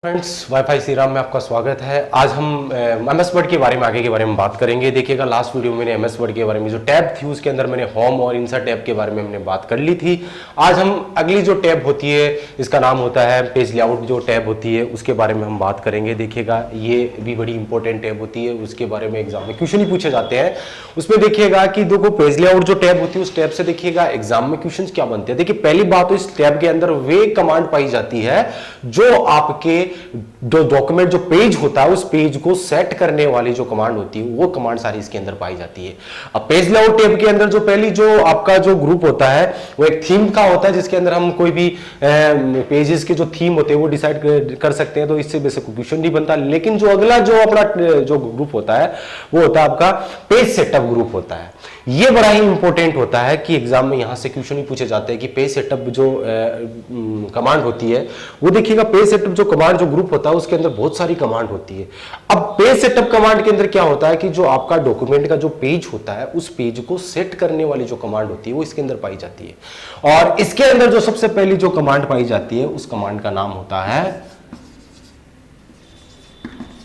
Friends, wifi Shriram में आपका स्वागत है। आज हम एमएस वर्ड के बारे में आगे के बारे में बात करेंगे। देखिएगा, लास्ट वीडियो में मैंने एमएस वर्ड के बारे में जो टैब थी उसके अंदर मैंने होम और इंसर्ट टैब के बारे में हमने बात कर ली थी। आज हम अगली जो टैब होती है इसका नाम होता है पेज लेआउट। जो टैब होती है उसके बारे में हम बात करेंगे। देखिएगा, ये भी बड़ी इंपॉर्टेंट टैब होती है, उसके बारे में एग्जाम में क्वेश्चन ही पूछे जाते हैं। उसमें देखिएगा कि देखो पेज लेआउट जो टैब होती है उस टैब से देखिएगा एग्जाम में क्वेश्चन क्या बनते हैं। देखिए, पहली बात तो इस टैब के अंदर वे कमांड पाई जाती है जो आपके जो डॉक्यूमेंट जो पेज होता है उस पेज को सेट करने वाली जो कमांड होती है वो कमांड सारी इसके अंदर पाई जाती है। अब पेज लेआउट टैब के अंदर जो पहली जो आपका जो ग्रुप होता है वो एक थीम का होता है, जिसके अंदर हम कोई भी पेजेस के जो थीम होते हैं वो डिसाइड कर सकते हैं, तो इससे बेसिक क्वेश्चन नहीं बनता। लेकिन जो अगला जो अपना जो ग्रुप होता है वो होता है आपका पेज सेटअप ग्रुप होता है। ये बड़ा ही इंपॉर्टेंट होता है कि एग्जाम में यहां से क्वेश्चन ही पूछे जाते हैं कि पेज सेटअप जो कमांड होती है वो देखिएगा, पेज सेटअप जो कमांड जो ग्रुप होता है उसके अंदर बहुत सारी कमांड होती है। अब पेज सेटअप कमांड के अंदर क्या होता है कि जो आपका डॉक्यूमेंट का जो पेज होता है उस पेज को सेट करने वाली जो कमांड होती है वो इसके अंदर पाई जाती है। और इसके अंदर जो सबसे पहली जो कमांड पाई जाती है उस कमांड का नाम होता है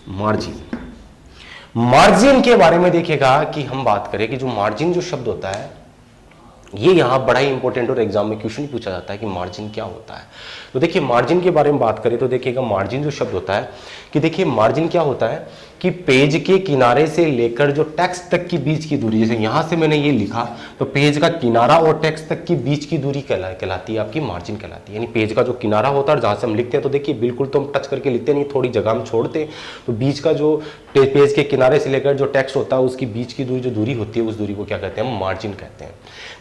मार्जिन। मार्जिन के बारे में देखिएगा कि हम बात करें कि जो मार्जिन जो शब्द होता है ये यहां बड़ा ही इंपॉर्टेंट और एग्जाम में क्वेश्चन पूछा जाता है कि मार्जिन क्या होता है। तो देखिए, मार्जिन के बारे में बात करें तो देखिएगा, मार्जिन जो शब्द होता है कि देखिए मार्जिन क्या होता है कि पेज के किनारे से लेकर जो टेक्स्ट तक की बीच की दूरी, जैसे यहां से मैंने ये लिखा तो पेज का किनारा और टेक्स्ट तक की बीच की दूरी कहलाती है आपकी मार्जिन कहलाती है। यानी पेज का जो किनारा होता है जहां से हम लिखते हैं तो देखिए बिल्कुल तो हम टच करके लिखते नहीं, थोड़ी जगह हम छोड़ते हैं, तो बीच का जो पेज के किनारे से लेकर जो टेक्स्ट होता है उसकी बीच की दूरी जो दूरी होती है उस दूरी को क्या कहते हैं, हम मार्जिन कहते हैं।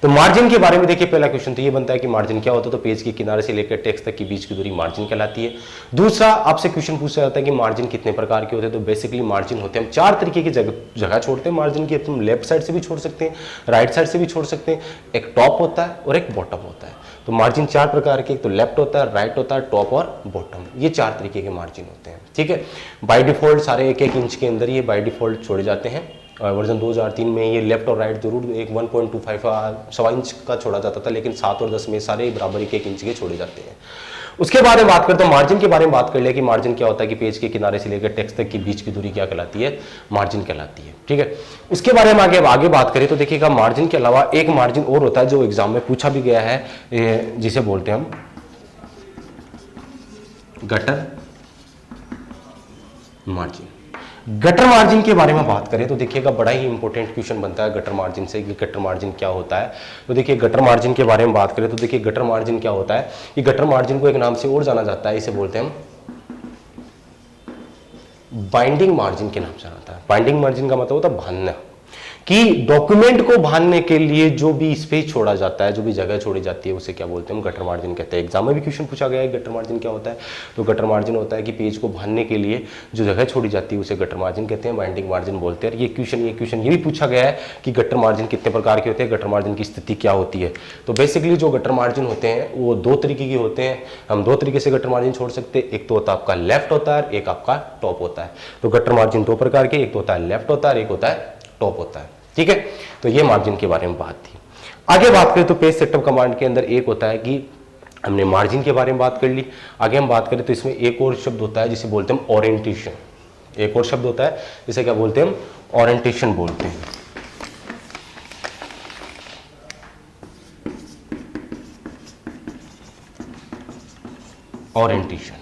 तो मार्जिन के बारे में देखिए पहला क्वेश्चन तो ये बनता है कि मार्जिन क्या होता है, तो पेज के किनारे से लेकर टेक्स्ट तक की बीच की दूरी मार्जिन कहलाती है। दूसरा आपसे क्वेश्चन पूछा जाता है कि मार्जिन कितने प्रकार के होते हैं, तो बेसिकली मार्जिन होते हैं, हम चार तरीके की जगह छोड़ते हैं मार्जिन की। तुम लेफ्ट साइड से भी छोड़ सकते हैं, राइट साइड से भी छोड़ सकते हैं, एक टॉप होता है और एक बॉटम होता है। तो मार्जिन चार प्रकार के, एक तो लेफ्ट होता है, राइट होता है, टॉप और बॉटम, ये चार तरीके के मार्जिन होते हैं। ठीक है, बाय डिफॉल्ट सारे 1-1 इंच के अंदर ये बाय डिफॉल्ट छोड़े जाते हैं। वर्जन 2003 में ये लेफ्ट और राइट जरूर एक 1.25 सवा इंच का छोड़ा जाता था, लेकिन 7 और 10 में सारे बराबर 1-1 इंच के छोड़े जाते हैं। उसके बारे में बात करते हैं, मार्जिन के बारे में बात कर ले कि मार्जिन क्या होता है कि पेज के किनारे से लेकर टेक्स्ट तक की बीच की दूरी क्या कहलाती है, मार्जिन कहलाती है। ठीक है, उसके बारे में आगे बात करें तो देखिएगा, मार्जिन के अलावा एक मार्जिन और होता है जो एग्जाम में पूछा भी गया है, जिसे बोलते हैं हम गटर मार्जिन। गटर मार्जिन के बारे में बात करें तो देखिएगा, बड़ा ही इंपॉर्टेंट क्वेश्चन बनता है गटर मार्जिन से कि गटर मार्जिन क्या होता है। तो देखिए, गटर मार्जिन के बारे में बात करें तो देखिए, गटर मार्जिन क्या होता है कि गटर मार्जिन को एक नाम से और जाना जाता है, इसे बोलते हैं हम बाइंडिंग मार्जिन के नाम से जाना जाता है। बाइंडिंग मार्जिन का मतलब होता है बांधना, कि डॉक्यूमेंट को बांधने के लिए जो भी स्पेस छोड़ा जाता है, जो भी जगह छोड़ी जाती है, उसे क्या बोलते हैं, हम गटर मार्जिन कहते हैं। एग्जाम में भी क्वेश्चन पूछा गया है गटर मार्जिन क्या होता है, तो गटर मार्जिन होता है कि पेज को बांधने के लिए जो जगह छोड़ी जाती है उसे गटर मार्जिन कहते हैं, बाइंडिंग मार्जिन बोलते हैं। ये क्वेश्चन ये भी पूछा गया है कि गटर मार्जिन कितने प्रकार के होते हैं, गटर मार्जिन की स्थिति क्या होती है। तो बेसिकली जो गटर मार्जिन होते हैं वो दो तरीके के होते हैं, हम दो तरीके से गटर मार्जिन छोड़ सकते हैं। एक तो होता है आपका लेफ्ट होता है, एक आपका टॉप होता है। तो गटर मार्जिन दो प्रकार के, एक तो होता है लेफ्ट होता है, एक होता है टॉप होता है। ठीक है, तो ये मार्जिन के बारे में बात थी। आगे बात करें तो पेज सेटअप कमांड के अंदर एक होता है कि हमने मार्जिन के बारे में बात कर ली। आगे हम बात करें तो इसमें एक और शब्द होता है जिसे बोलते हैं हम ओरिएंटेशन। एक और शब्द होता है जिसे क्या बोलते हैं हम, ओरिएंटेशन बोलते हैं। ओरिएंटेशन,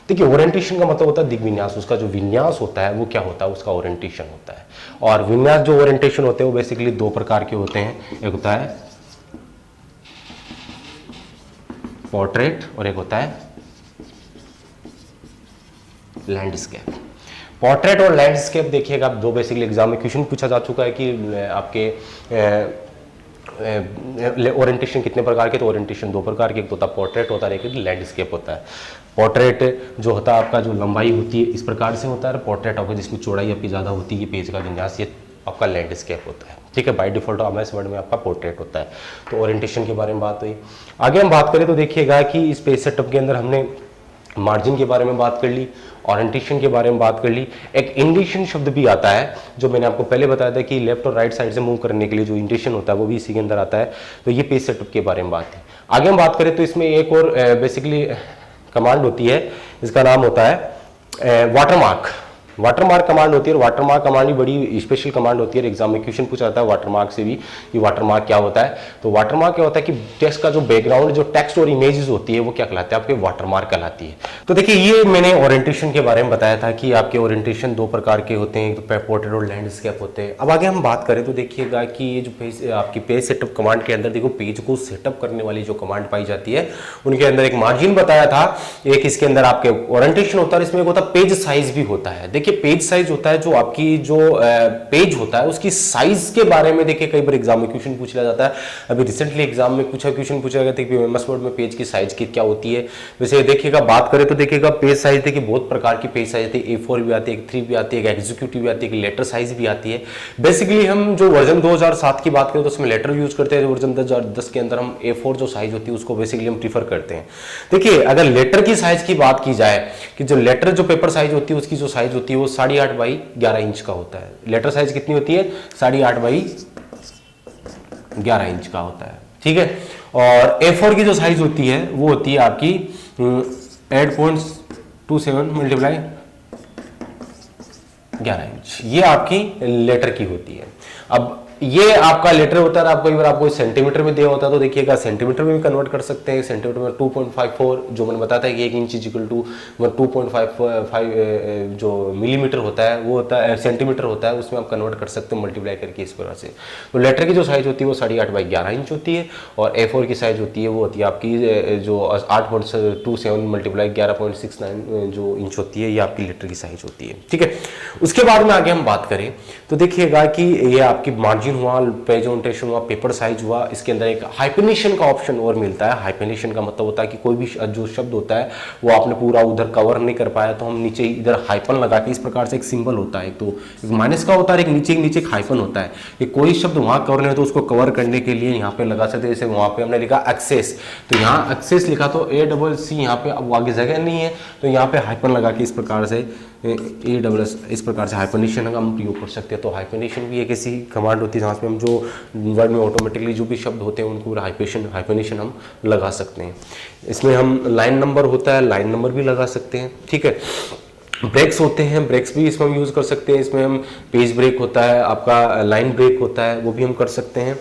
देखिए ओरिएंटेशन का मतलब होता है दिग्विन्यास, उसका जो विन्यास होता है वो क्या होता है, उसका ओरिएंटेशन होता है। और विन्यास जो ओरिएंटेशन होते हैं वो बेसिकली दो प्रकार के होते हैं, एक होता है पोर्ट्रेट और एक होता है लैंडस्केप। पोर्ट्रेट और लैंडस्केप देखिएगा, दो बेसिकली एग्जाम में क्वेश्चन पूछा जा चुका है कि आपके ओरिएंटेशन कितने प्रकार के, तो ओरिएंटेशन दो प्रकार के, एक तो होता है पोर्ट्रेट होता है, एक लैंडस्केप होता है। पोर्ट्रेट जो होता है आपका जो लंबाई होती है इस प्रकार से होता है, पोर्ट्रेट आपका जिसमें चौड़ाई आपकी ज़्यादा होती है, ये पेज का विन्यास, ये आपका लैंडस्केप होता है। ठीक है, बाय डिफॉल्ट एमएस वर्ड में आपका पोर्ट्रेट होता है। तो ओरिएंटेशन के बारे में बात हुई। आगे हम बात करें तो देखिएगा कि इस पेज सेटअप के अंदर हमने मार्जिन के बारे में बात कर ली, ओरिएंटेशन के बारे में बात कर ली। एक इंडेशन शब्द भी आता है जो मैंने आपको पहले बताया था कि लेफ्ट और राइट साइड से मूव करने के लिए जो इंडेशन होता है वो भी इसी के अंदर आता है। तो ये पेज सेटअप के बारे में बात है। आगे हम बात करें तो इसमें एक और बेसिकली कमांड होती है, इसका नाम होता है वाटरमार्क, वाटरमार्क कमांड होती है, और वाटरमार्क कमांड भी बड़ी स्पेशल कमांड होती है। एग्जाम में क्वेश्चन पूछा जाता है वाटरमार्क से भी कि वाटरमार्क क्या होता है। तो वाटरमार्क क्या होता है कि टेक्स्ट का जो बैकग्राउंड, जो टेक्स्ट और इमेजेस होती है वो क्या कहलाते हैं, आपके वाटरमार्क कहलाती है। तो देखिए ये मैंने ओरिएंटेशन के बारे में बताया था कि आपके ओरिएंटेशन दो प्रकार के होते हैं, एक तो पोर्ट्रेट और लैंडस्केप होते हैं। अब आगे हम बात करें तो देखिएगा कि ये जो पेज, आपकी पेज सेटअप कमांड के अंदर देखो, पेज को सेटअप करने वाली जो कमांड पाई जाती है उनके अंदर एक मार्जिन बताया था, एक इसके अंदर आपके ओरिएंटेशन होता है, इसमें एक होता है पेज साइज भी होता है। देखिए पेज साइज होता है जो आपकी जो पेज होता है उसकी साइज के बारे में देखिए कई बार एग्जाम में क्वेश्चन पूछ लिया जाता है। अभी रिसेंटली एग्जाम में क्वेश्चन पूछा गया था कि एमएस वर्ड में पेज की साइज की क्या होती है। वैसे देखिएगा बात करें तो देखिएगा पेज साइज देखिए बहुत प्रकार की पेज साइज आती है, A4 भी आती है, A3 भी आती है, एग्जीक्यूटिव भी आती है, लेटर साइज भी आती है। बेसिकली हम जो वर्जन 2007 की बात करें तो उसमें लेटर यूज करते हैं, वर्जन 2010 के अंदर हम A4 जो साइज होती है उसको बेसिकली हम प्रीफर करते हैं। देखिए अगर लेटर की साइज की बात की जाए कि जो लेटर जो पेपर साइज होती है उसकी जो साइज होती है वो 8.5 बाई 11 इंच का होता है। लेटर साइज कितनी होती है, 8.5 बाई 11 इंच का होता है, ठीक है। और A4 की जो साइज होती है वो होती है आपकी 8.27 मल्टीप्लाई 11 इंच, ये आपकी लेटर की होती है। अब ये आपका लेटर होता है, आपको एक बार आपको सेंटीमीटर में दिया होता है तो देखिएगा सेंटीमीटर में भी कन्वर्ट कर सकते हैं। सेंटीमीटर में 2.54 जो मैंने बताया था कि 1 इंच इक्वल टू 2.55 जो मिलीमीटर होता है वो होता है, सेंटीमीटर होता है, उसमें आप कन्वर्ट कर सकते हो मल्टीप्लाई करके इस प्रकार से। तो लेटर की जो साइज होती है वो 8.5 बाई 11 इंच होती है, और A4 की साइज होती है वो होती है आपकी जो 8.27 मल्टीप्लाई 11.69 जो इंच होती है, ये आपकी लेटर की साइज होती है, ठीक है। उसके बाद में आगे हम बात करें तो देखिएगा कि ये आपकी मार्जिन हुआ, पेज ओरिएंटेशन हुआ, पेपर साइज हुआ, इसके अंदर एक हाइपरनेशन का ऑप्शन और मिलता है। हाइपरनेशन का मतलब होता है कि कोई भी जो शब्द होता है वो आपने पूरा उधर कवर नहीं कर पाया तो हम नीचे इधर हाइपन लगा के, इस प्रकार से एक सिंबल होता है, तो एक माइनस का होता है, एक नीचे एक हाइपन होता है कि कोई शब्द वहां कवर नहीं हो तो उसको कवर करने के लिए यहाँ पे लगा सकते हैं। जैसे वहां पे हमने लिखा एक्सेस, तो यहाँ एक्सेस लिखा तो ACC, यहाँ पे अब आगे जगह नहीं है तो यहाँ पे हाइपन लगा के इस प्रकार से ASS इस प्रकार से हाइपरनेशन हम प्रयोग कर सकते हैं। तो हाइपरनेशन भी एक ऐसी कमांड होती है जहाँ पे हम जो वर्ड में ऑटोमेटिकली जो भी शब्द होते हैं उनको हाइपरनेशन हम लगा सकते हैं। इसमें हम लाइन नंबर होता है, लाइन नंबर भी लगा सकते हैं, ठीक है। ब्रेक्स होते हैं, ब्रेक्स भी इसमें हम यूज़ कर सकते हैं। इसमें हम पेज ब्रेक होता है, आपका लाइन ब्रेक होता है, वो भी हम कर सकते हैं।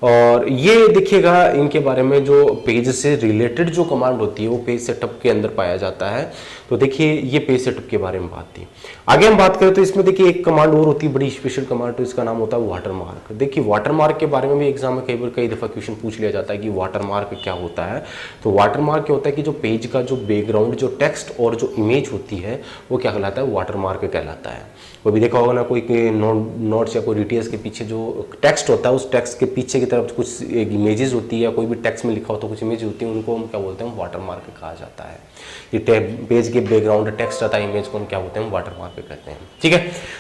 और ये देखिएगा इनके बारे में जो पेज से रिलेटेड जो कमांड होती है वो पेज सेटअप के अंदर पाया जाता है। तो देखिए ये पेज सेटअप के बारे में बात थी। आगे हम बात करें तो इसमें देखिए एक कमांड और होती है, बड़ी स्पेशल कमांड, तो इसका नाम होता है वाटरमार्क। देखिए वाटरमार्क के बारे में भी एग्जाम में कई दफ़ा क्वेश्चन पूछ लिया जाता है कि वाटरमार्क क्या होता है। तो वाटरमार्क क्या होता है कि जो पेज का जो बैकग्राउंड, जो टेक्स्ट और जो इमेज होती है वो क्या कहलाता है, वाटरमार्क कहलाता है। वो भी देखा होगा ना, कोई नोट्स या कोई डिटेल्स के पीछे जो टेक्स्ट होता है उस टेक्स्ट के पीछे की तरफ कुछ एक इमेजेस होती है, या कोई भी टेक्स्ट में लिखा होता है कुछ इमेज होती है, उनको हम क्या बोलते हैं, वाटरमार्क कहा जाता है। ये पेज के बैकग्राउंड टेक्स्ट आता है, इमेज को हम क्या बोलते हैं, वाटरमार्क कहते हैं, ठीक है।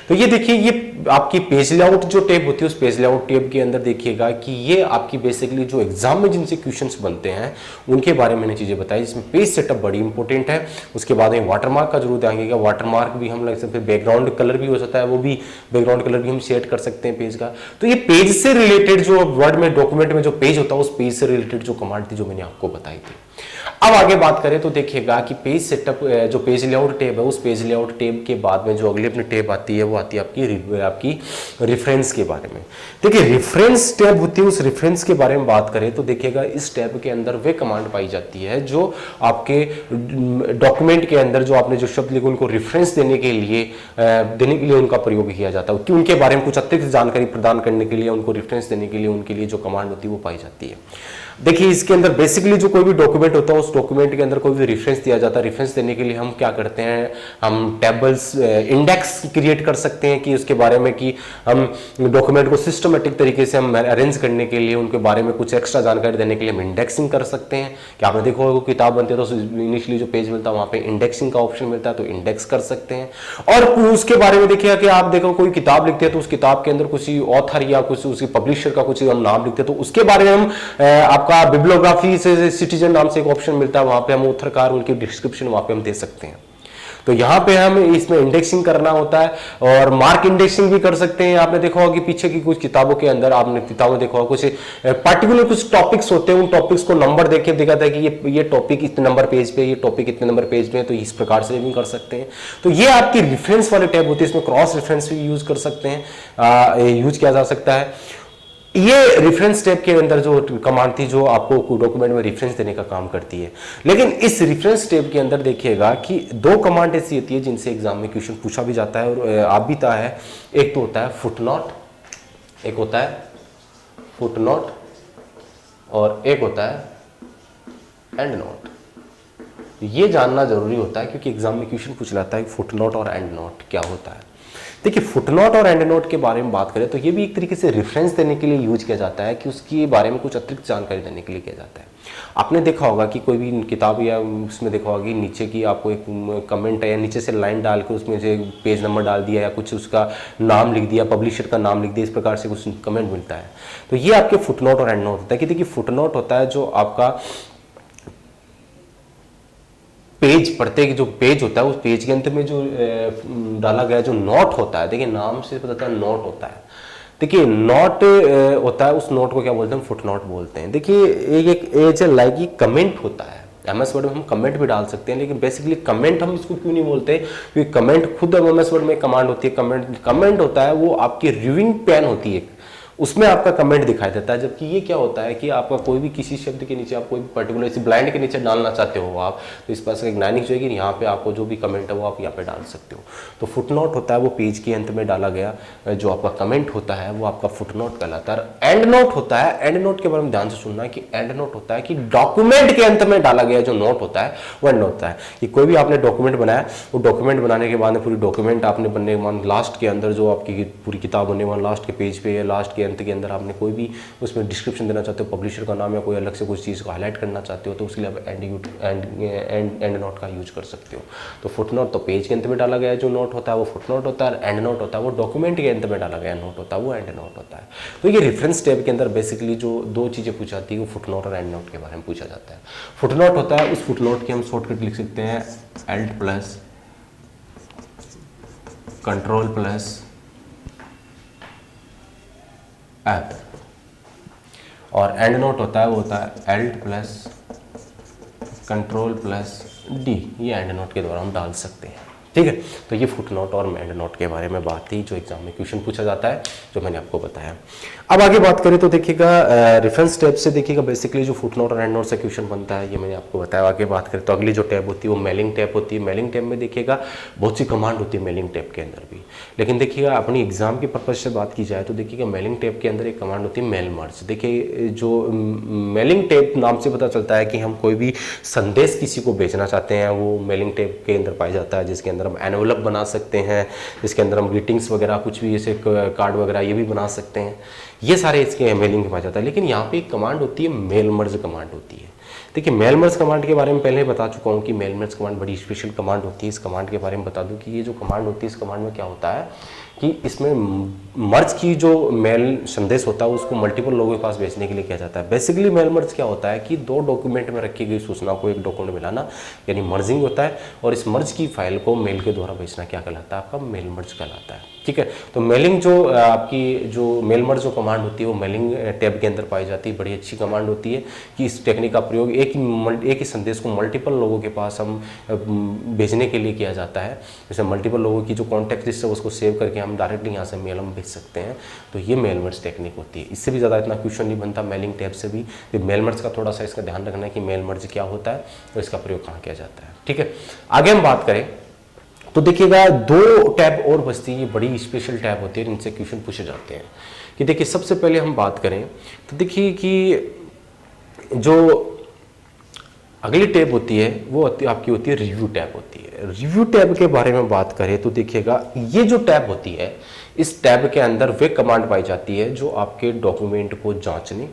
तो ये देखिए ये आपकी पेज लेआउट जो टेब होती है उस पेज लेआउट टेब के अंदर देखिएगा कि ये आपकी बेसिकली जो एग्जाम में जिनसे क्वेश्चंस बनते हैं उनके बारे में मैंने चीजें बताई, जिसमें पेज सेटअप बड़ी इंपॉर्टेंट है। उसके बाद में वाटरमार्क का जरूर ध्यान रखिएगा। वाटरमार्क भी हम लग सकते हैं, बैकग्राउंड कलर भी हो सकता है, वो भी बैकग्राउंड कलर भी हम सेट कर सकते हैं पेज का। तो ये पेज से रिलेटेड जो वर्ड में डॉक्यूमेंट में जो पेज होता है उस पेज से रिलेटेड जो कमांड थी जो मैंने आपको बताई थी। अब आगे बात करें तो देखिएगा कि पेज सेटअप जो पेज लेआउट टेब है उस पेज लेआउट टेब के बाद में जो अगली अपनी टेब आती है वो आती है आपकी रेफरेंस के बारे में। देखिए रेफरेंस टैब होती है, उस रेफरेंस के बारे में बात करें तो देखिएगा इस टैब के अंदर वे कमांड पाई जाती है जो आपके डॉक्यूमेंट के अंदर जो आपने जो शब्द लिखे उनको रेफरेंस देने के लिए उनका प्रयोग किया जाता है, कि उनके बारे में कुछ अतिरिक्त जानकारी प्रदान करने के लिए, उनको रेफरेंस देने के लिए उनके लिए जो कमांड होती है वो पाई जाती है। देखिए इसके अंदर बेसिकली जो कोई भी डॉक्यूमेंट होता है उस डॉक्यूमेंट के अंदर कोई भी रेफरेंस दिया जाता है, रेफरेंस देने के लिए हम क्या करते हैं, हम टेबल्स इंडेक्स क्रिएट कर सकते हैं कि उसके बारे में कि हम डॉक्यूमेंट को सिस्टमेटिक तरीके से हम अरेंज करने के लिए उनके बारे में कुछ एक्स्ट्रा जानकारी देने के लिए हम इंडेक्सिंग कर सकते हैं। कि आपने देखा होगा किताब बनती है तो इनिशियली जो पेज मिलता है वहाँ पे इंडेक्सिंग का ऑप्शन मिलता है, तो इंडेक्स कर सकते हैं। और उसके बारे में देखिए कि आप देखो कोई किताब लिखते हैं तो उस किताब के अंदर कुछ ऑथर या कुछ उसकी पब्लिशर का कुछ हम नाम लिखते हैं तो उसके बारे में हम आपका बिब्लियोग्राफी से सिटीजन नाम से एक ऑप्शन मिलता है, वहां पे हम ऑथरकार उनकी डिस्क्रिप्शन वहां पे हम दे सकते हैं। तो यहाँ पे हम इसमें इंडेक्सिंग करना होता है और मार्क इंडेक्सिंग भी कर सकते हैं। आपने देखा होगा कि पीछे की कुछ किताबों के अंदर आपने किताबों देखा होगा कुछ पर्टिकुलर कुछ टॉपिक्स होते हैं, उन टॉपिक्स को नंबर देके दिखाता है कि ये टॉपिक इतने नंबर पेज पे, ये टॉपिक इतने नंबर पेज पे, तो इस प्रकार से भी कर सकते हैं। तो ये आपकी रेफरेंस वाले टैब होती है, इसमें क्रॉस रेफरेंस भी यूज कर सकते हैं, यूज किया जा सकता है। ये रेफरेंस टैब के अंदर जो कमांड थी जो आपको डॉक्यूमेंट में रेफरेंस देने का काम करती है, लेकिन इस रेफरेंस टैब के अंदर देखिएगा कि दो कमांड ऐसी होती है जिनसे एग्जाम में क्वेश्चन पूछा भी जाता है और आप भी था है। एक तो होता है फुटनोट, एक होता है फुटनोट और एक होता है एंड नोट। ये जानना जरूरी होता है क्योंकि एग्जाम में क्वेश्चन पूछ जाता है फुटनोट और एंड नोट क्या होता है। देखिए फुटनोट और एंड नोट के बारे में बात करें तो ये भी एक तरीके से रेफरेंस देने के लिए यूज किया जाता है कि उसके बारे में कुछ अतिरिक्त जानकारी देने के लिए किया जाता है। आपने देखा होगा कि कोई भी किताब या उसमें देखा होगा कि नीचे की आपको एक कमेंट है या नीचे से लाइन डाल के उसमें से पेज नंबर डाल दिया या कुछ उसका नाम लिख दिया, पब्लिशर का नाम लिख दिया, इस प्रकार से कुछ कमेंट मिलता है। तो ये आपके फुटनोट और एंड नोट होता है कि देखिए फुटनोट होता है जो आपका पेज पढ़ते जो पेज होता है उस पेज के अंत में जो डाला गया जो नोट होता है, देखिए नाम से पता है नोट होता है। देखिए नोट होता है, उस नोट को क्या बोलते हैं, फुट नोट बोलते हैं। देखिए एक एज लाइक कमेंट होता है, एमएस वर्ड में हम कमेंट भी डाल सकते हैं, लेकिन बेसिकली कमेंट हम इसको क्यों नहीं बोलते, क्योंकि कमेंट खुद एमएस वर्ड में कमांड होती है। कमेंट होता है वो आपकी रिव्यूइंग पेन होती है, उसमें आपका कमेंट दिखाई देता है। जबकि ये क्या होता है कि आपका कोई भी किसी शब्द के नीचे आप कोई भी पर्टिकुलर इसी ब्लाइंड के नीचे डालना चाहते हो आप, तो इस पास एक लाइनिंग जो है कि यहाँ पे आपको जो भी कमेंट है वो आप यहाँ पे डाल सकते हो। तो फुटनोट होता है वो पेज के अंत में डाला गया जो आपका कमेंट होता है वो आपका फुटनोट कहलाता है। एंड नोट होता है, एंड नोट के बारे में ध्यान से सुनना है कि एंड नोट होता है कि डॉक्यूमेंट के अंत में डाला गया जो नोट होता है वो एंड नोट होता है। कि कोई भी आपने डॉक्यूमेंट बनाया, वो डॉक्यूमेंट बनाने के बाद पूरी डॉक्यूमेंट आपने बनने के बाद लास्ट के अंदर जो आपकी पूरी किताब बनने के बाद लास्ट के पेज पे या लास्ट के अंत के अंदर आपने कोई भी उसमें डिस्क्रिप्शन देना चाहते हो, पब्लिशर का नाम या कोई अलग से कुछ चीज़ को हाईलाइट करना चाहते हो, तो उसके लिए आप एंड नोट का यूज कर सकते हो। तो फुट नोट तो पेज के अंत में डाला गया जो नोट होता है वो फुट नोट होता है, एंड नोट होता है वो डॉक्यूमेंट के अंत में डाला गया नोट होता है वो एंड नोट होता है। तो ये रेफरेंस टैब के अंदर बेसिकली जो दो चीज़ें पूछी जाती है वो फुट नोट और एंड नोट के बारे में पूछा जाता है। फुट नोट होता है, उस फुट नोट की हम शॉर्टकट लिख सकते हैं Alt plus control plus F, और एंड नोट होता है वो होता है Alt plus control plus D, ये एंड नोट के द्वारा हम डाल सकते हैं। ठीक है, तो ये फुट नोट और एंड नोट के बारे में बात थी जो एग्जाम में क्वेश्चन पूछा जाता है, जो मैंने आपको बताया। अब आगे बात करें तो देखिएगा रेफरेंस टैब से देखिएगा बेसिकली जो फुट नोट और एंड नोट से क्वेश्चन बनता है, ये मैंने आपको बताया। आगे बात करें तो अगली जो टैब होती है वो मेलिंग टैब होती है। मेलिंग टैब में देखिएगा बहुत सी कमांड होती है मेलिंग टैब के अंदर भी, लेकिन देखिएगा अपनी एग्जाम के पर्पज से बात की जाए तो देखिएगा मेलिंग टैब के अंदर एक कमांड होती है मेल मर्ज। देखिए जो मेलिंग टैब नाम से पता चलता है कि हम कोई भी संदेश किसी को भेजना चाहते हैं वो मेलिंग टैब के अंदर पाया जाता है, जिसके अंदर हम एनवलप बना सकते हैं, जिसके अंदर हम ग्रीटिंग्स वगैरह कुछ भी ऐसे कार्ड वगैरह ये भी बना सकते हैं, ये सारे इसके मेलिंग में पाया जाता है। लेकिन यहाँ पे एक कमांड होती है मेल मर्ज कमांड होती है। देखिए मेल मर्ज कमांड के बारे में पहले बता चुका हूँ कि मेल मर्ज कमांड बड़ी स्पेशल कमांड होती है। इस कमांड के बारे में बता दूं कि ये जो कमांड होती है इस कमांड में क्या होता है कि इसमें मर्ज की जो मेल संदेश होता है उसको मल्टीपल लोगों के पास भेजने के लिए किया जाता है। बेसिकली मेल मर्ज क्या होता है कि दो डॉक्यूमेंट में रखी गई सूचना को एक डॉक्यूमेंट मिलाना, यानी मर्जिंग होता है, और इस मर्ज की फाइल को मेल के द्वारा भेजना क्या कहलाता है, आपका मेल मर्ज कहलाता है। ठीक है, तो मेलिंग जो आपकी जो मेल मर्ज जो कमांड होती है वो मेलिंग टैब के अंदर पाई जाती है। बड़ी अच्छी कमांड होती है कि इस टेक्निक का प्रयोग एक ही संदेश को मल्टीपल लोगों के पास हम भेजने के लिए किया जाता है। जैसे मल्टीपल लोगों की जो कॉन्टैक्ट लिस्ट है उसको सेव करके हम डायरेक्टली यहाँ से मेल हम भेज सकते हैं, तो ये मेल मर्ज टेक्निक होती है। इससे भी ज़्यादा इतना क्वेश्चन नहीं बनता मेलिंग टैब से भी। मेल मर्ज का थोड़ा सा इसका ध्यान रखना है कि मेल मर्ज क्या होता है और इसका प्रयोग कहाँ किया जाता है। ठीक है, आगे हम बात करें तो देखिएगा दो टैब और बचती है, ये बड़ी स्पेशल टैब होती है, इनसे क्वेश्चन पूछे जाते हैं। कि देखिए सबसे पहले हम बात करें तो देखिए कि जो अगली टैब होती है वो आपकी होती है रिव्यू टैब होती है। रिव्यू टैब के बारे में बात करें तो देखिएगा ये जो टैब होती है इस टैब के अंदर वे कमांड पाई जाती है जो आपके डॉक्यूमेंट को जांचने,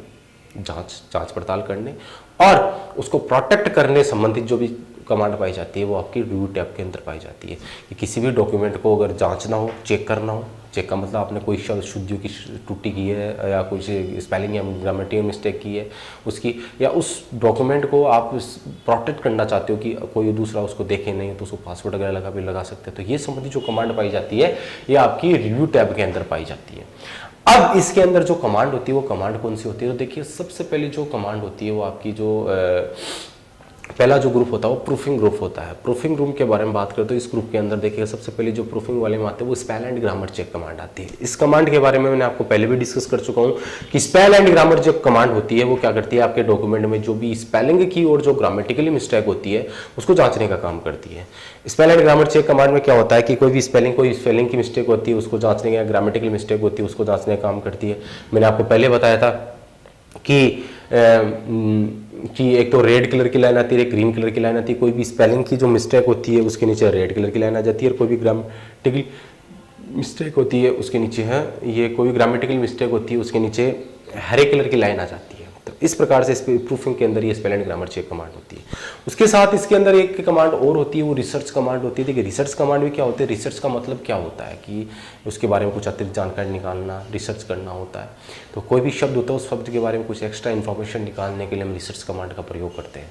जांच पड़ताल करने और उसको प्रोटेक्ट करने संबंधित जो भी कमांड पाई जाती है वो आपकी रिव्यू टैब के अंदर पाई जाती है। कि किसी भी डॉक्यूमेंट को अगर जांचना हो, चेक करना हो, चेक का मतलब आपने कोई शब्द शुद्धियों की त्रुटि की है या कुछ स्पेलिंग या ग्रामेटिकल मिस्टेक की है उसकी, या उस डॉक्यूमेंट को आप प्रोटेक्ट करना चाहते हो कि कोई दूसरा उसको देखे नहीं, तो उसको पासवर्ड वगैरह लगा सकते हैं। तो ये संबंधी जो कमांड पाई जाती है ये आपकी रिव्यू टैब के अंदर पाई जाती है। अब इसके अंदर जो कमांड होती है वो कमांड कौन सी होती है? तो देखिए सबसे पहले जो कमांड होती है वो आपकी जो पहला जो ग्रुप होता है वो प्रूफिंग ग्रुप होता है। प्रूफिंग ग्रुप के बारे में बात करें तो इस ग्रुप के अंदर देखिएगा सबसे पहले जो प्रूफिंग वाले में आते हैं वो spell and grammar check command आती है। इस कमांड के बारे में मैंने आपको पहले भी डिस्कस कर चुका हूं कि स्पेल एंड ग्रामर जो कमांड होती है वो क्या करती है, आपके डॉक्यूमेंट में जो भी स्पेलिंग की और जो ग्रामेटिकली मिस्टेक होती है उसको जांचने का काम करती है। Spell and grammar check command में क्या होता है कि कोई भी स्पेलिंग की मिस्टेक होती है उसको जांचने का, ग्रामेटिकल मिस्टेक होती है उसको जांचने का काम करती है। मैंने आपको पहले बताया था कि एक तो रेड कलर की लाइन आती है, एक ग्रीन कलर की लाइन आती है। कोई भी स्पेलिंग की जो मिस्टेक होती है उसके नीचे रेड कलर की लाइन आ जाती है, और कोई भी ग्रामेटिकल मिस्टेक होती है उसके नीचे है ये कोई भी ग्रामेटिकल मिस्टेक होती है उसके नीचे हरे कलर की लाइन आ जाती है। तो इस प्रकार से प्रूफिंग के अंदर ये spell and grammar check command होती है। उसके साथ इसके अंदर एक कमांड और होती है वो रिसर्च कमांड होती है। देखिए रिसर्च कमांड भी क्या होती है, रिसर्च का मतलब क्या होता है कि उसके बारे में कुछ अतिरिक्त जानकारी निकालना, रिसर्च करना होता है। तो कोई भी शब्द होता है उस शब्द के बारे में कुछ एक्स्ट्रा इन्फॉर्मेशन निकालने के लिए हम रिसर्च कमांड का प्रयोग करते हैं।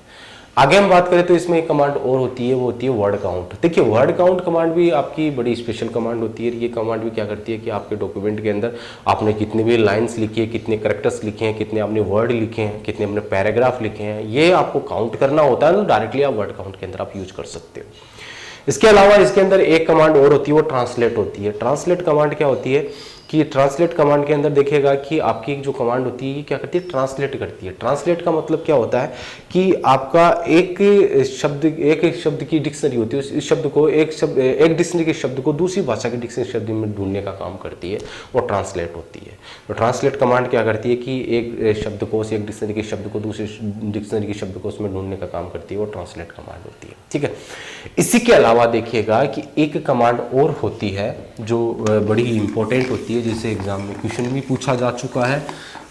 आगे हम बात करें तो इसमें एक कमांड और होती है वो होती है वर्ड काउंट। देखिए वर्ड काउंट कमांड भी आपकी बड़ी स्पेशल कमांड होती है। ये कमांड भी क्या करती है कि आपके डॉक्यूमेंट के अंदर आपने कितनी भी लाइंस लिखी है, कितने कैरेक्टर्स लिखे हैं, कितने आपने वर्ड लिखे हैं, कितने आपने पैराग्राफ लिखे हैं, ये आपको काउंट करना होता है। तो डायरेक्टली आप वर्ड काउंट के अंदर आप यूज कर सकते हो। इसके अलावा इसके अंदर एक कमांड और होती है वो ट्रांसलेट होती है। ट्रांसलेट कमांड क्या होती है कि ट्रांसलेट कमांड के अंदर देखिएगा कि आपकी जो कमांड होती है क्या करती है, ट्रांसलेट करती है। ट्रांसलेट का मतलब क्या होता है कि आपका एक शब्द की डिक्शनरी होती है, इस शब्द को एक डिक्शनरी के शब्द को दूसरी भाषा के डिक्शनरी शब्द में ढूंढने का काम करती है, वो ट्रांसलेट होती है। तो ट्रांसलेट कमांड क्या करती है कि एक शब्दकोश, एक डिक्शनरी के शब्द को दूसरे डिक्शनरी के शब्दकोश में ढूंढने का काम करती है, वो ट्रांसलेट कमांड होती है। ठीक है, इसी के अलावा देखिएगा कि एक कमांड और होती है जो बड़ी इंपॉर्टेंट होती है, जिसे एग्जाम में क्वेश्चन भी पूछा जा चुका है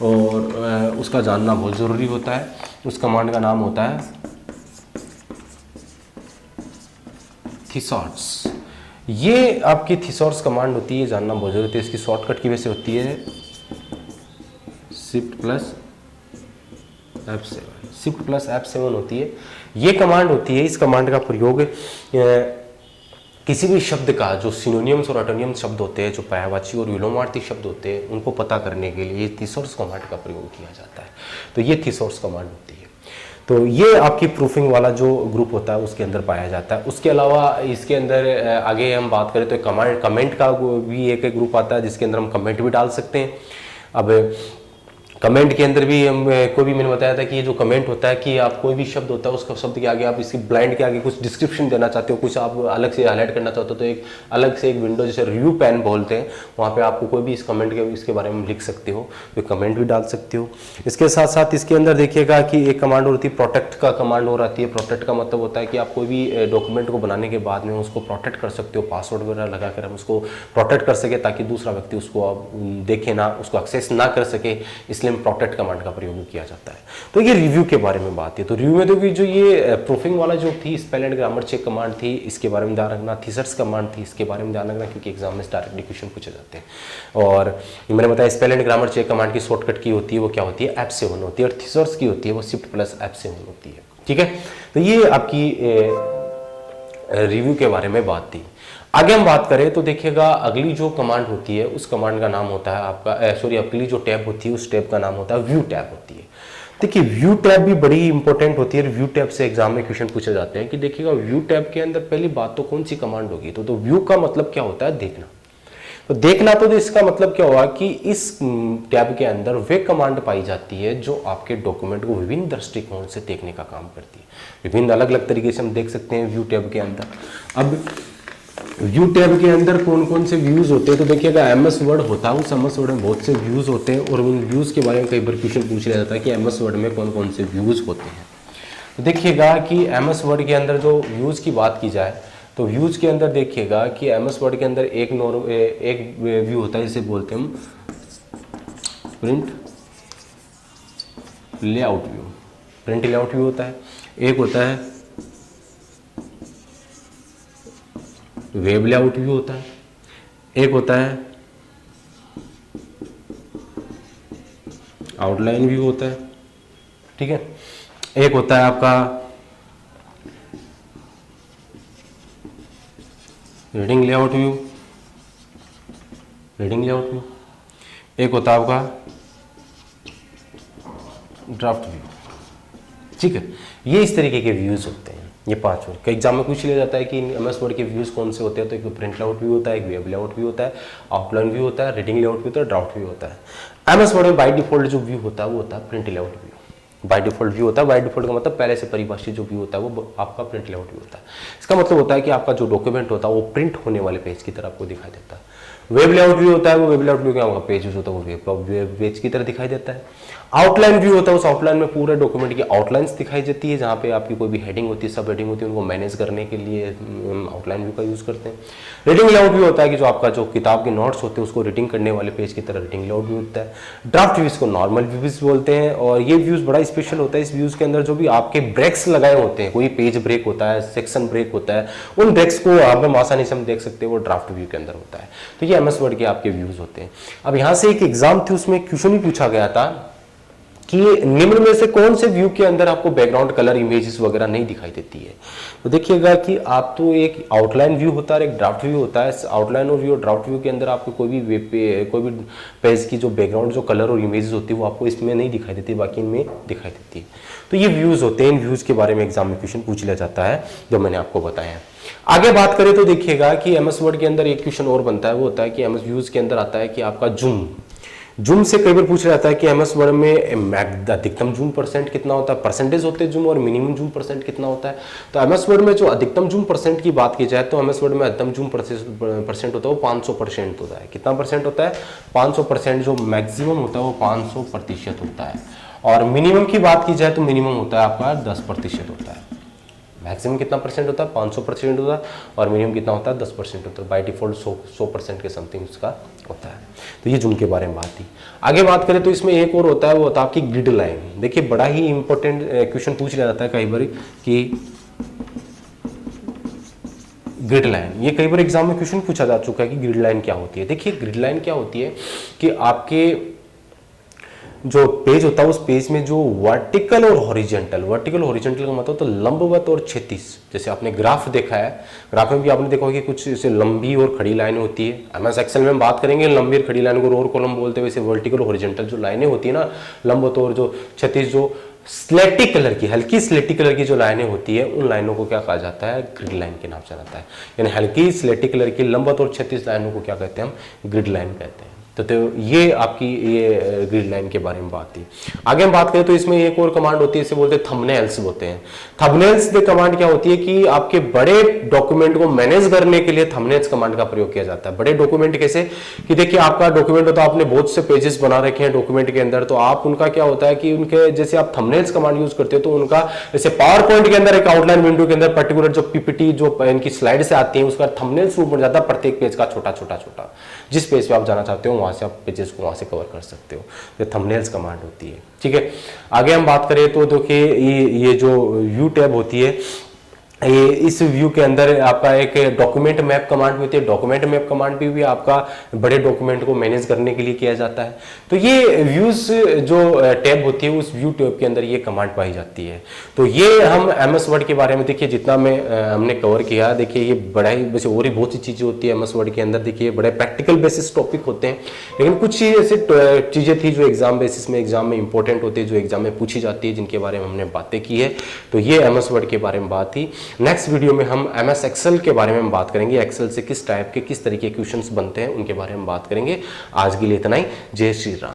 और उसका जानना बहुत ज़रूरी होता है। उस कमांड का नाम होता है थिसॉर्स। ये आपकी थिसॉर्स कमांड होती है, जानना बहुत जरूरी है। इसकी शॉर्टकट की वजह से होती है Shift+F7 होती है। ये कमांड होती है, इस कमांड का प्रयोग किसी भी शब्द का जो सिनोनियम्स और एंटोनियम्स शब्द होते हैं, जो पर्यायवाची और विलोमार्थी शब्द होते हैं, उनको पता करने के लिए थिसॉर्स कमांड का प्रयोग किया जाता है। तो ये थिसॉर्स कमांड होती है। तो ये आपकी प्रूफिंग वाला जो ग्रुप होता है उसके अंदर पाया जाता है। उसके अलावा इसके अंदर आगे हम बात करें तो कमेंट का भी एक ग्रुप आता है जिसके अंदर हम कमेंट भी डाल सकते हैं। अब कमेंट के अंदर भी हम कोई भी, मैंने बताया था कि ये जो कमेंट होता है कि आप कोई भी शब्द होता है उसका शब्द के आगे आप इसकी ब्लाइंड के आगे कुछ डिस्क्रिप्शन देना चाहते हो, कुछ आप अलग से हाईलाइट करना चाहते हो, तो एक अलग से एक विंडो जैसे रिव्यू पैन बोलते हैं, वहाँ पे आपको कोई भी इस कमेंट के इसके बारे में लिख सकते हो, तो कमेंट भी डाल सकते हो। इसके साथ साथ इसके अंदर देखिएगा कि एक कमांड होती है प्रोटेक्ट का कमांड और आती है। प्रोटेक्ट का मतलब होता है कि आप कोई भी डॉक्यूमेंट को बनाने के बाद में उसको प्रोटेक्ट कर सकते हो, पासवर्ड वगैरह लगा कर हम उसको प्रोटेक्ट कर सके ताकि दूसरा व्यक्ति उसको देखे ना, उसको एक्सेस ना कर सके, इसलिए प्रोटेक्ट कमांड का प्रयोग किया जाता है। तो ये रिव्यू के बारे में बात है। तो रिव्यू में तो जो ये प्रूफिंग वाला जो थी spell and grammar check command थी, इसके बारे में ध्यान रखना। थिसॉर्स कमांड थी, इसके बारे में ध्यान रखना क्योंकि एग्जाम में डायरेक्टली क्वेश्चन पूछे जाते हैं। और मैंने बताया spell and grammar check command की शॉर्टकट की होती है वो क्या होती है, F7 होती है, और थिसॉर्स की होती है वो Shift+F7 होती है। ठीक है, तो ये आपकी रिव्यू के बारे में बात थी। आगे हम बात करें तो देखिएगा अगली जो कमांड होती है उस कमांड का नाम होता है आपका अगली जो टैब होती है उस टैब का नाम होता है व्यू टैब होती है। देखिए व्यू टैब भी बड़ी इंपॉर्टेंट होती है। व्यू टैब से एग्जाम में क्वेश्चन पूछे जाते हैं कि देखिएगा व्यू टैब के अंदर पहली बात तो कौन सी कमांड होगी, तो व्यू का मतलब क्या होता है, देखना। तो देखना, तो इसका मतलब क्या हुआ कि इस टैब के अंदर वे कमांड पाई जाती है जो आपके डॉक्यूमेंट को विभिन्न दृष्टिकोण से देखने का काम करती है। विभिन्न अलग अलग तरीके से हम देख सकते हैं व्यू टैब के अंदर। अब व्यू टैब के अंदर कौन कौन से व्यूज होते हैं, तो देखिएगा MS वर्ड होता है, उस MS वर्ड में बहुत से व्यूज होते हैं और उन व्यूज के बारे में कई बार क्वेश्चन पूछ लिया जाता है कि MS वर्ड में कौन कौन से व्यूज होते हैं। तो देखिएगा कि MS वर्ड के अंदर जो व्यूज की बात की जाए तो व्यूज के अंदर देखिएगा कि MS वर्ड के अंदर एक व्यू होता है जिसे बोलते हैं हम print layout view. Print layout view होता है। एक होता है वेब लेआउट व्यू होता है। एक होता है आउटलाइन व्यू होता है, ठीक है। एक होता है आपका reading layout view, reading layout view. एक होता है आपका ड्राफ्ट व्यू, ठीक है। ये इस तरीके के व्यूज होते हैं, ये 5 वर्ड। कई एग्जाम में पूछ लिया जाता है कि एमएस वर्ड के व्यूज कौन से होते हैं, तो एक प्रिंट लेआउट व्यू होता है, एक वेब लेआउट व्यू होता है, आउटलाइन व्यू होता है, रीडिंग लेआउट व्यू होता है, ड्राफ्ट व्यू होता है। एमएस वर्ड में बाय डिफॉल्ट जो व्यू होता है वो होता है print layout view. By default view होता है, बाय डिफॉल्ट का मतलब पहले से परिभाषित जो व्यू होता है वो आपका प्रिंट लेआउट व्यू होता है। इसका मतलब होता है कि आपका जो डॉक्यूमेंट होता है वो प्रिंट होने वाले पेज की तरह आपको दिखाई देता है। वेब लेआउट व्यू होता है, वो वेब लेआउट व्यू क्या होगा, पेज होता है वो वेब पेज की तरह दिखाई देता है। आउटलाइन व्यू होता है, उस आउटलाइन में पूरे डॉक्यूमेंट की आउटलाइंस दिखाई देती है, जहाँ पे आपकी कोई भी हेडिंग होती है, सब हेडिंग होती है, उनको मैनेज करने के लिए आउटलाइन व्यू का यूज करते हैं। रीडिंग लेआउट व्यू होता है कि जो आपका जो किताब के नोट्स होते हैं उसको रीडिंग करने वाले पेज की तरह रीडिंग लेआउट व्यू होता है। ड्राफ्ट व्यूज को नॉर्मल व्यूज बोलते हैं, और ये व्यूज बड़ा स्पेशल होता है। इस व्यूज के अंदर जो भी आपके ब्रेक्स लगाए होते हैं, कोई पेज ब्रेक होता है, सेक्शन ब्रेक होता है, उन ब्रेक्स को आप आसानी से हम देख सकते हैं, वो ड्राफ्ट व्यू के अंदर होता है। तो ये एमएस वर्ड के आपके व्यूज होते हैं। अब यहाँ से एक एग्जाम थी, उसमें क्वेश्चन ही पूछा गया था कि निम्न में से कौन से व्यू के अंदर आपको बैकग्राउंड कलर इमेजेस वगैरह नहीं दिखाई देती है। तो देखिएगा कि आप तो एक आउटलाइन व्यू होता है और एक ड्राफ्ट व्यू होता है। आउटलाइन और व्यू और ड्राफ्ट व्यू के अंदर आपको कोई भी वेब पे कोई भी पेज की जो बैकग्राउंड जो कलर और इमेजेस होती है वो आपको इसमें नहीं दिखाई देती, बाकी इनमें दिखाई देती है। तो ये व्यूज होते हैं, इन व्यूज के बारे में एग्जाम में क्वेश्चन पूछ लिया जाता है, जो मैंने आपको बताया है। आगे बात करें तो देखिएगा कि एमएस वर्ड के अंदर एक क्वेश्चन और बनता है, वो होता है कि एमएस व्यूज के अंदर आता है कि आपका जूम से कई बार पूछ जाता है कि एमएस वर्ड में अधिकतम जूम परसेंट कितना होता है, परसेंटेज होते हैं जूम, और मिनिमम जूम परसेंट कितना होता है। तो एमएस वर्ड में जो अधिकतम जूम परसेंट की बात की जाए तो एमएस वर्ड में अधिकतम जूम परसेंट होता है वो 500% होता है। कितना परसेंट होता है, 500%। जो मैक्सिमम होता है वो 500% होता है। और मिनिमम की बात की जाए तो मिनिमम होता है आपका 10% होता है। मैक्सिमम कितना परसेंट होता है, 500% होता है, और मिनिमम कितना होता है, 10% होता है। बाय डिफॉल्ट 100% के समथिंग उसका होता है। तो ये जूम के बारे में बात थी। आगे बात करें तो इसमें एक और होता है, वो होता है आपकी ग्रिड लाइन। देखिए बड़ा ही इंपॉर्टेंट क्वेश्चन पूछ लिया जाता है कई बार कि ग्रिड लाइन, ये कई बार एग्जाम में क्वेश्चन पूछा जा चुका है कि ग्रिड लाइन क्या होती है। देखिए ग्रिड लाइन क्या होती है कि आपके जो पेज होता है उस पेज में जो वर्टिकल और हॉरिजॉन्टल का मतलब तो लंबवत और क्षैतिज, जैसे आपने ग्राफ देखा है, ग्राफ में भी आपने देखा होगा कि कुछ जैसे लंबी और खड़ी लाइनें होती है। एमएस एक्सेल में हम बात करेंगे लंबी और खड़ी लाइन को रो और कॉलम बोलते हैं। वैसे वर्टिकल और हॉरिजॉन्टल जो लाइनें होती है ना, लंबवत और जो क्षैतिज, जो स्लेटी कलर की, हल्की स्लेटी कलर की जो लाइनें होती है, उन लाइनों को क्या कहा जाता है, ग्रिड लाइन के नाम से जाता है। यानी हल्की स्लेटी कलर की लंबवत और क्षैतिज लाइनों को क्या कहते हैं, हम ग्रिड लाइन कहते हैं। तो ये आपकी ये ग्रिड लाइन के बारे में बात थी। आगे हम बात करें तो इसमें एक और कमांड होती है, इसे बोलते हैं थंबनेल्स बोलते हैं। थंबनेल्स की कमांड क्या होती है कि आपके बड़े डॉक्यूमेंट को मैनेज करने के लिए थंबनेल्स कमांड का प्रयोग किया जाता है। बड़े डॉक्यूमेंट कैसे कि देखिए आपका डॉक्यूमेंट होता है, आपने बहुत से पेजेस बना रखे हैं डॉक्यूमेंट के अंदर, तो आप उनका क्या होता है कि उनके जैसे आप थंबनेल्स कमांड यूज करते हो तो उनका जैसे पावर पॉइंट के अंदर एक आउटलाइन विंडो के अंदर पर्टिकुलर जो पीपीटी जो इनकी स्लाइड से आती है उसका थंबनेल्स रूप बन जाता है प्रत्येक पेज का, छोटा छोटा छोटा। जिस पेज पे आप जाना चाहते हो वहां से आप पेजेस को वहां से कवर कर सकते हो। ये थंबनेल्स कमांड होती है, ठीक है। आगे हम बात करें तो देखिए ये जो व्यू टैब होती है, ये इस व्यू के अंदर आपका एक डॉक्यूमेंट मैप कमांड होती है। डॉक्यूमेंट मैप कमांड भी आपका बड़े डॉक्यूमेंट को मैनेज करने के लिए किया जाता है। तो ये व्यूज जो टैब होती है उस व्यू टैब के अंदर ये कमांड पाई जाती है। तो ये हम एमएस वर्ड के बारे में देखिए जितना में हमने कवर किया, देखिए ये बड़ा ही वैसे और ही बहुत सी चीजें होती है एमएस वर्ड के अंदर। देखिए बड़े प्रैक्टिकल बेसिस टॉपिक होते हैं, लेकिन कुछ ऐसी चीजें थी जो एग्जाम बेसिस में एग्जाम में इंपॉर्टेंट होती है, जो एग्जाम में पूछी जाती है, जिनके बारे में हमने बातें की है। तो ये एमएस वर्ड के बारे में बात थी। नेक्स्ट वीडियो में हम एमएस एक्सेल के बारे में बात करेंगे। एक्सेल से किस टाइप के किस तरीके के क्वेश्चंस बनते हैं उनके बारे में बात करेंगे। आज के लिए इतना ही। जय श्री राम।